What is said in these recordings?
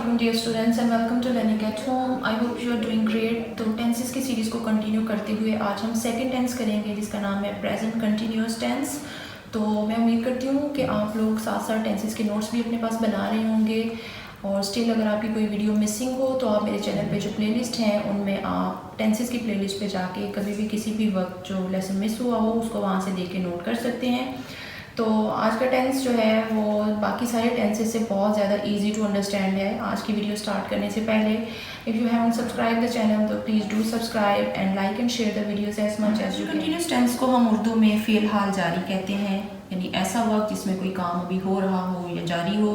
Assalamualaikum dear students and welcome to Learning at Home. I hope you are doing great. तो tenses की series को continue करते हुए आज हम सेकंड टेंस करेंगे जिसका नाम है प्रेजेंट कंटिन्यूअस टेंस। तो मैं उम्मीद करती हूँ कि आप लोग साथ साथ टेंसेस के नोट्स भी अपने पास बना रहे होंगे और स्टिल अगर आपकी कोई वीडियो मिसिंग हो तो आप मेरे चैनल पे जो प्लेलिस्ट हैं उनमें आप टेंसेस की प्लेलिस्ट पे जाके कभी भी किसी भी वक्त जो लेसन मिस हुआ हो उसको वहाँ से देख के नोट कर सकते हैं। तो आज का टेंस जो है वो बाकी सारे टेंसेस से बहुत ज़्यादा इजी टू अंडरस्टैंड है। आज की वीडियो स्टार्ट करने से पहले if you haven't subscribe the channel तो please do subscribe and like and share the videos as much as you. Continuous tense को हम उर्दू में फ़िल हाल जारी कहते हैं, यानी ऐसा वक्त जिसमें कोई काम अभी हो रहा हो या जारी हो।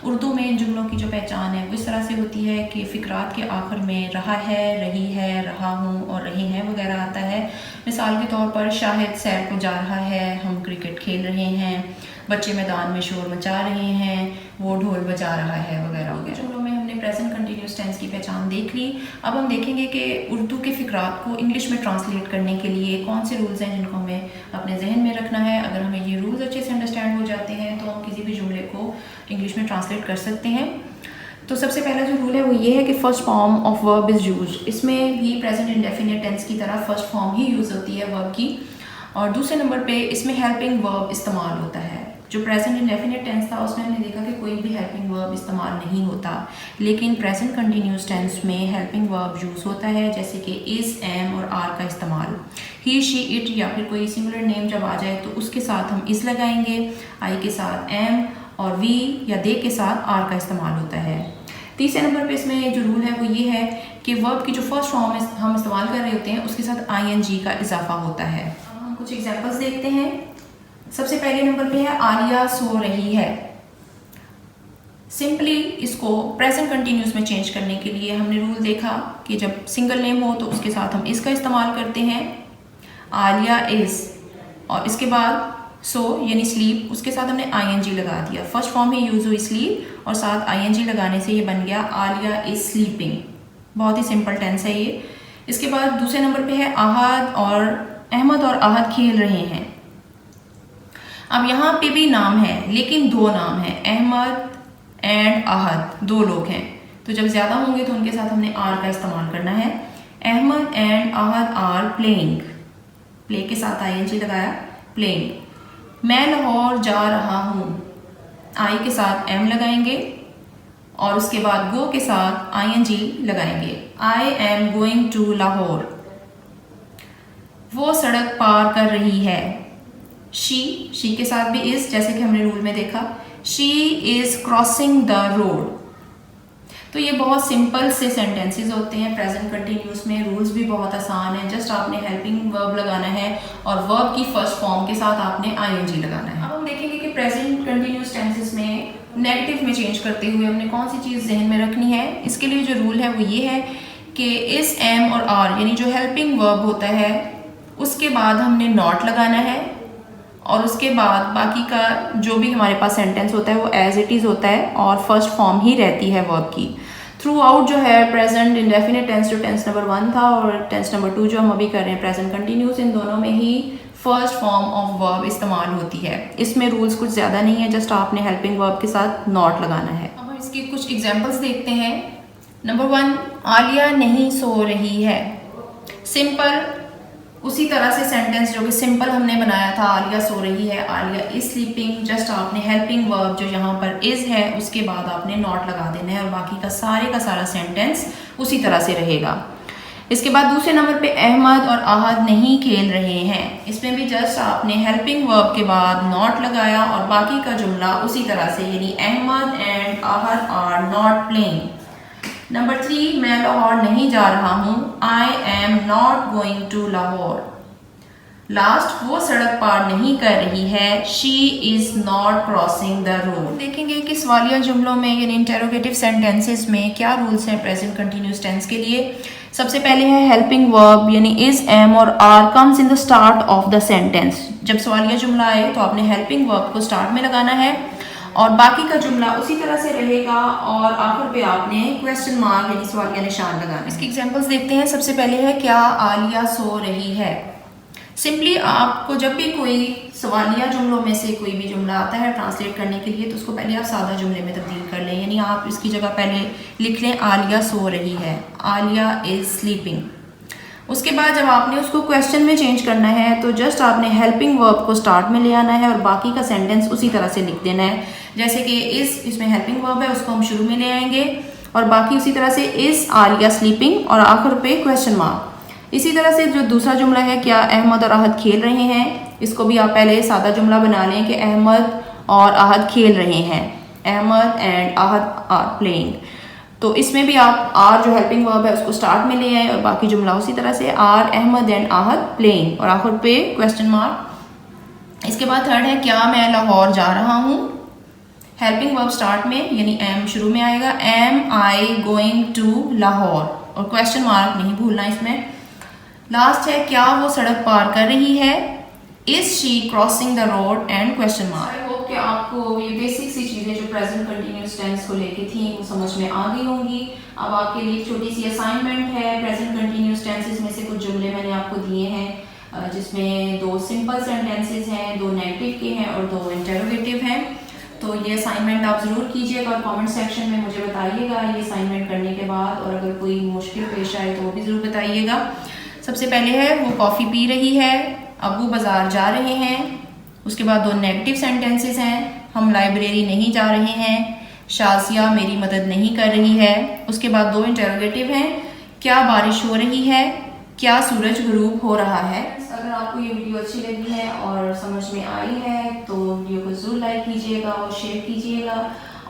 उर्दू में इन जुमलों की जो पहचान है वो इस तरह से होती है कि फ़िक्रात के आखिर में रहा है, रही है, रहा हूँ और रहे हैं वगैरह आता है। मिसाल के तौर पर शाहिद सैर को जा रहा है, हम क्रिकेट खेल रहे हैं, बच्चे मैदान में शोर मचा रहे हैं, वो ढोल बजा रहा है वगैरह वगैरह। जुमलों में हमने प्रेजेंट कंटिन्यूस टेंस की पहचान देख ली। अब हम देखेंगे कि उर्दू के फ़िक्रात को इंग्लिश में ट्रांसलेट करने के लिए कौन से रूल्स हैं जिनको हमें अपने जहन में रखना है। अगर हमें ये रूल्स अच्छे से अंडरस्टैंड हो जाते हैं तो हम किसी भी जुमले को इंग्लिश में ट्रांसलेट कर सकते हैं। तो सबसे पहला जो रूल है वो ये है कि first form of verb is use. इसमें भी प्रेजेंट इंडेफिनिट टेंस की तरह फर्स्ट फॉर्म ही यूज़ होती है वर्ब की। और दूसरे नंबर पे इसमें हेल्पिंग वर्ब इस्तेमाल होता है। जो प्रेजेंट इंडेफिनिट टेंस था उसमें हमने देखा कि कोई भी हेल्पिंग वर्ब इस्तेमाल नहीं होता, लेकिन प्रेजेंट कंटिन्यूस टेंस में हेल्पिंग वर्ब यूज़ होता है, जैसे कि इज़, एम और आर का इस्तेमाल। ही, शी, इट या फिर कोई सिंगुलर नेम जब आ जाए तो उसके साथ हम इज़ लगाएंगे, आई के साथ एम और वी या दे के साथ आर का इस्तेमाल होता है। तीसरे नंबर पे इसमें जो रूल है वो ये है कि वर्ब की जो फर्स्ट फॉर्म हम इस्तेमाल कर रहे होते हैं उसके साथ आई का इजाफा होता है। अब हम कुछ एग्जांपल्स देखते हैं। सबसे पहले नंबर पे है आलिया सो रही है। सिंपली इसको प्रेजेंट कंटिन्यूस में चेंज करने के लिए हमने रूल देखा कि जब सिंगल नेम हो तो उसके साथ हम इसका इस्तेमाल करते हैं, आलिया इज़, और इसके बाद सो यानी स्लीप, उसके साथ हमने आई लगा दिया। फर्स्ट फॉर्म ही यूज़ हुई स्लीप और साथ आई लगाने से ये बन गया आलिया इज़ स्लीपिंग। बहुत ही सिंपल टेंस है ये। इसके बाद दूसरे नंबर पे है अहमद और आहद खेल रहे हैं। अब यहाँ पे भी नाम है लेकिन दो नाम है, अहमद एंड आहद, दो लोग हैं। तो जब ज़्यादा होंगे तो उनके साथ हमने आर का इस्तेमाल करना है। Ahmed and Ahad are playing, play के साथ आई लगाया, प्लेइंग। मैं लाहौर जा रहा हूँ, आई के साथ एम लगाएंगे और उसके बाद गो के साथ आई लगाएंगे, I am going to Lahore. वो सड़क पार कर रही है, शी के साथ भी इज, जैसे कि हमने रूल में देखा, she is crossing the road. तो ये बहुत सिंपल से सेंटेंसेस होते हैं प्रेजेंट कंटिन्यूस में। रूल्स भी बहुत आसान है, जस्ट आपने हेल्पिंग वर्ब लगाना है और वर्ब की फर्स्ट फॉर्म के साथ आपने आई लगाना है। अब हम देखेंगे कि प्रेजेंट कंटिन्यूस टेंसेस में नेगेटिव में चेंज करते हुए हमने कौन सी चीज़ जहन में रखनी है। इसके लिए जो रूल है वो ये है कि इस, एम और आर यानी जो हेल्पिंग वर्ब होता है उसके बाद हमने नॉट लगाना है और उसके बाद बाकी का जो भी हमारे पास सेंटेंस होता है वो एज इट इज़ होता है और फर्स्ट फॉर्म ही रहती है वर्ब की। थ्रू आउट जो है प्रेजेंट इंडेफिनिट टेंस जो टेंस नंबर 1 था और टेंस नंबर 2 जो हम अभी कर रहे हैं प्रेजेंट कंटिन्यूस, इन दोनों में ही फर्स्ट फॉर्म ऑफ वर्ब इस्तेमाल होती है। इसमें रूल्स कुछ ज़्यादा नहीं है, जस्ट आपने हेल्पिंग वर्ब के साथ नॉट लगाना है। अब हम इसके कुछ एग्जाम्पल्स देखते हैं। नंबर 1, आलिया नहीं सो रही है। सिंपल उसी तरह से सेंटेंस जो कि सिंपल हमने बनाया था, आलिया सो रही है, आलिया इज स्लीपिंग, जस्ट आपने हेल्पिंग वर्ब जो यहाँ पर इज है उसके बाद आपने नॉट लगा देना है और बाकी का सारा सेंटेंस उसी तरह से रहेगा। इसके बाद दूसरे नंबर पे अहमद और आहद नहीं खेल रहे हैं। इसमें भी जस्ट आपने हेल्पिंग वर्ब के बाद नॉट लगाया और बाकी का जुमला उसी तरह से, यानी Ahmed and Ahad are not playing. Number 3, मैं लाहौर नहीं जा रहा हूँ, I am not going to Lahore. Last, वो सड़क पार नहीं कर रही है, she is not crossing the road. देखेंगे कि सवालिया जुमलों में यानी इंटेरोगेटिव सेंटेंसेस में क्या रूल्स हैं प्रेजेंट कंटिन्यूस टेंस के लिए। सबसे पहले है हेल्पिंग वर्ब यानी इज, एम और are comes in the start of the sentence. जब सवालिया जुमला आए तो आपने हेल्पिंग वर्ब को स्टार्ट में लगाना है और बाकी का जुमला उसी तरह से रहेगा और आखिर पे आपने क्वेश्चन मार्क यानी सवालिया निशान लगाना। इसके एग्जांपल्स देखते हैं। सबसे पहले है क्या आलिया सो रही है। सिंपली आपको जब भी कोई सवालिया जुमलों में से कोई भी जुमला आता है ट्रांसलेट करने के लिए तो उसको पहले आप सादा जुमले में तब्दील कर लें, यानी यानी आप इसकी जगह पहले लिख लें आलिया सो रही है, आलिया इज स्लीपिंग। उसके बाद जब आपने उसको क्वेश्चन में चेंज करना है तो जस्ट आपने हेल्पिंग वर्ब को स्टार्ट में ले आना है और बाकी का सेंटेंस उसी तरह से लिख देना है। जैसे कि इसमें हेल्पिंग वर्ब है, उसको हम शुरू में ले आएंगे और बाकी उसी तरह से इज आलिया स्लीपिंग और आखिर पे क्वेश्चन मार्क। इसी तरह से जो दूसरा जुमला है क्या अहमद और अहद खेल रहे हैं, इसको भी आप पहले सादा जुमला बना लें कि अहमद और अहद खेल रहे हैं, Ahmed and Ahad are playing. तो इसमें भी आप आर जो हेल्पिंग वर्ब है उसको स्टार्ट में ले आए और बाकी जुमला उसी तरह से are Ahmed and Ahad playing और आखिर पे क्वेश्चन मार्क। इसके बाद थर्ड है क्या मैं लाहौर जा रहा हूँ, हेल्पिंग वर्ब स्टार्ट में यानी एम शुरू में आएगा, am I going to Lahore और क्वेश्चन मार्क नहीं भूलना इसमें। लास्ट है क्या वो सड़क पार कर रही है, is she crossing the road and question mark. I hope कि आपको ये बेसिक सी चीज़ें जो प्रेजेंट कंटिन्यूअस टेंस को लेके थी वो समझ में आ गई होंगी। अब आपके लिए एक छोटी सी असाइनमेंट है, प्रेजेंट कंटिन्यूअस टेंसेस में से कुछ जुमले मैंने आपको दिए हैं जिसमें 2 सिंपल सेंटेंसेस हैं, 2 नेगेटिव के हैं और 2 इंटरोगेटिव हैं। तो ये असाइनमेंट आप ज़रूर कीजिएगा और कमेंट सेक्शन में मुझे बताइएगा ये असाइनमेंट करने के बाद, और अगर कोई मुश्किल पेश आए तो वो भी ज़रूर बताइएगा। सबसे पहले है वो कॉफ़ी पी रही है, अबू बाज़ार जा रहे हैं। उसके बाद 2 नेगेटिव सेंटेंसेस हैं, हम लाइब्रेरी नहीं जा रहे हैं, शाज़िया मेरी मदद नहीं कर रही है। उसके बाद 2 इंटरोगेटिव हैं, क्या बारिश हो रही है, क्या सूरज गुरूब हो रहा है। अगर आपको ये वीडियो अच्छी लगी है और समझ में आई है तो वीडियो को ज़रूर लाइक कीजिएगा और शेयर कीजिएगा,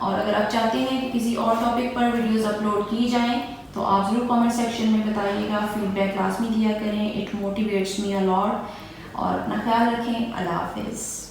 और अगर आप चाहते हैं कि किसी और टॉपिक पर वीडियोस अपलोड की जाएं तो आप ज़रूर कमेंट सेक्शन में बताइएगा, फीडबैक लाजमी दिया करें, it motivates me a lot. और अपना ख्याल रखें, अल्लाह हाफिज़।